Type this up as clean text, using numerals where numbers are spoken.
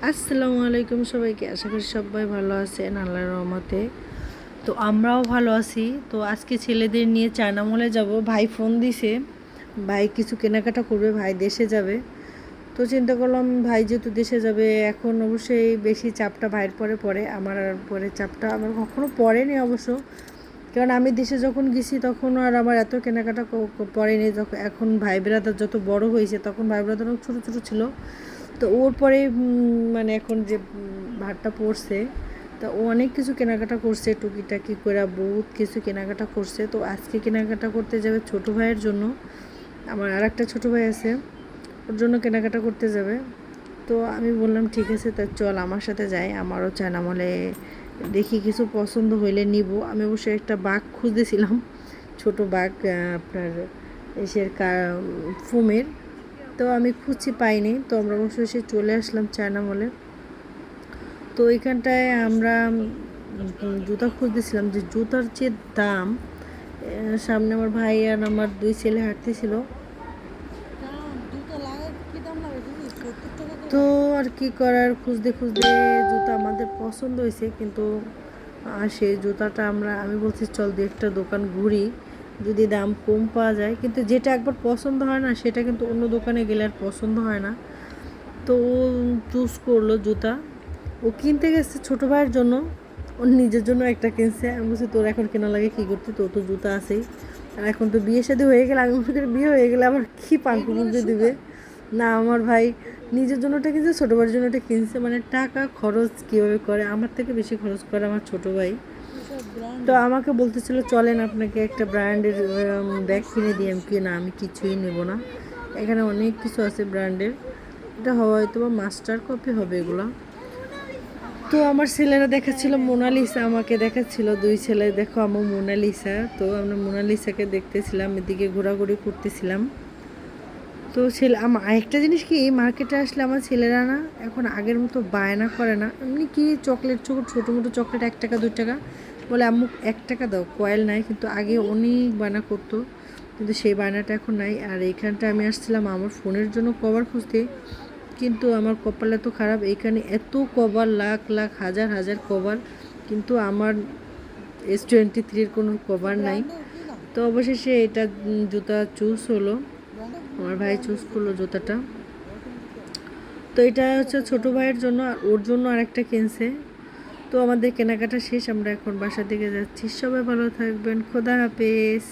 আসসালামু আলাইকুম সবাইকে, আশা করি সবাই ভালো আছেন আল্লাহর রহমতে। তো আমরাও ভালো আছি। তো আজকে ছেলেদের নিয়ে চায়না মলে যাব। ভাই ফোন দিছে, ভাই কিছু কেনাকাটা করবে, ভাই দেশে যাবে। তো চিন্তা করলাম ভাই যেহেতু দেশে যাবে, এখন অবশ্যই বেশি চাপটা ভাইয়ের পরে পড়ে, আমার আর পরে চাপটা আমার কখনো পড়েনি অবশ্য। কারণ আমি দেশে যখন গেছি তখন আর আমার এত কেনাকাটা পড়েনি। যখন এখন ভাই ব্রাদার যত বড় হয়েছে, তখন ভাই ব্রাদার ছোটো ছোটো ছিল। তো ওর পরে মানে এখন যে ভাতটা পড়ছে, তা ও অনেক কিছু কেনাকাটা করছে, টুকিটাকি করে বহুত কিছু কেনাকাটা করছে। তো আজকে কেনাকাটা করতে যাবে ছোটো ভাইয়ের জন্য। আমার আর একটা ছোটো ভাই আছে, ওর জন্য কেনাকাটা করতে যাবে। তো আমি বললাম ঠিক আছে, তা চল আমার সাথে যাই। আমারও চায়না মলে দেখি কিছু পছন্দ হইলে নিব। আমি অবশ্যই একটা বাগ খুঁজতেছিলাম, ছোটো বাগ, আপনার এসের ফোমের। তো আমি খুঁজছি পাইনি, তো আমরা অবশ্যই সে চলে আসলাম চায়না মলে। তো এখানটায় আমরা জুতা খুঁজতেছিলাম, যে জুতার যে দাম, সামনে আমার ভাই আর আমার দুই ছেলে হাঁটতেছিল। তো আর কি করার, খুঁজতে খুঁজতে জুতা আমাদের পছন্দ হয়েছে, কিন্তু সেই জুতাটা আমি বলছি চল দু একটা দোকান ঘুরি, যদি দাম কম পাওয়া যায়। কিন্তু যেটা একবার পছন্দ হয় না, সেটা কিন্তু অন্য দোকানে গেলে আর পছন্দ হয় না। তো ও চুজ করলো জুতা। ও কিনতে গেছে ছোটো ভাইয়ের জন্য, ওর নিজের জন্য একটা কিনছে। আমি বলছি তোর এখন কেনা লাগে কী করতে, তোর তো জুতা আছেই। আর এখন তো বিয়ে শাদী হয়ে গেলে, আমি মনে করি বিয়ে হয়ে গেলে আবার কী পানপুকুঞ্জে দিবে না। আমার ভাই নিজের জন্যটা কিনছে, ছোটো ভাইয়ের জন্যটা কিনছে। মানে টাকা খরচ কীভাবে করে, আমার থেকে বেশি খরচ করে আমার ছোটো ভাই। তো আমাকে বলতেছিল চলেন আপনাকে একটা ব্র্যান্ডের ব্যাগ কিনে দিই। আমি কি না, আমি কিছুই নেব না, এখানে অনেক কিছু আছে ব্র্যান্ডের। এটা হয়তো বা মাস্টার কপি হবে এগুলো। তো আমার ছেলেরা দেখাচ্ছিল মোনালিসা, আমাকে দেখাচ্ছিল দুই ছেলে, দেখো আমার মোনালিসা। তো আমরা মোনালিসাকে দেখতেছিলাম, এদিকে ঘোরাঘুরি করতেছিলাম। তো আমার আরেকটা জিনিস কি, মার্কেটে আসলে আমার ছেলেরা না এখন আগের মতো বায়না করে না। এমনি কি চকলেট ছোটো মোটো চকলেট 1 টাকা 2 টাকা বলে, আম্মু 1 টাকা দাও, কয়েল নাই। কিন্তু আগে অনেক বায়না করতো, কিন্তু সেই বায়নাটা এখন নাই। আর এইখানটা আমি আসছিলাম আমার ফোনের জন্য কভার খুঁজতে, কিন্তু আমার কপাল এত খারাপ, এইখানে এত কভার, লাখ লাখ হাজার হাজার কভার, কিন্তু আমার S23-র কোনো কভার নাই। তো অবশেষে এটা জুতা চুজ হলো, আমার ভাই চুজ করলো জুতাটা। তো এটা হচ্ছে ছোটো ভাইয়ের জন্য, আর ওর জন্য আরেকটা কিনছে। তো আমাদের কেনাকাটা শেষ, আমরা এখন বাসার দিকে যাচ্ছি। সবাই ভালো থাকবেন, খোদা হাফেজ।